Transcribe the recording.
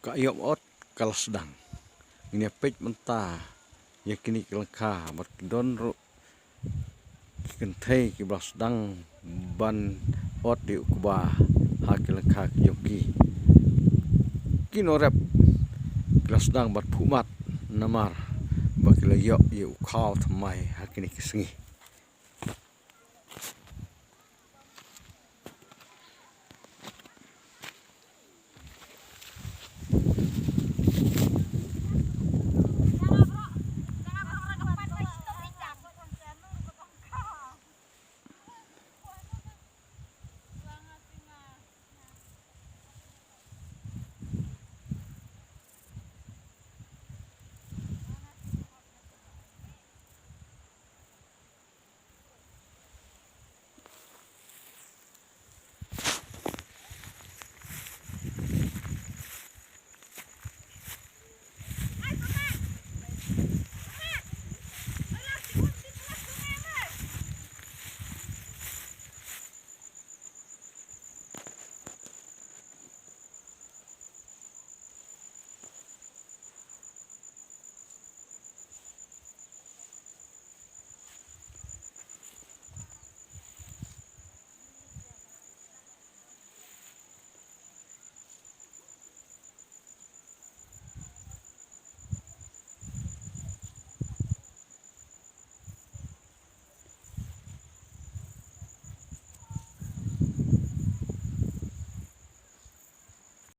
Kak yop ot kalas sedang. Ini pej mentah. Ya kini kelengka mat don ro kentai ki belas sedang ban ot di ukba ha kelengka yoki. Kino rep kelas sedang bat pumat namar bakila yok ye ukau thamai ha kini kisengi.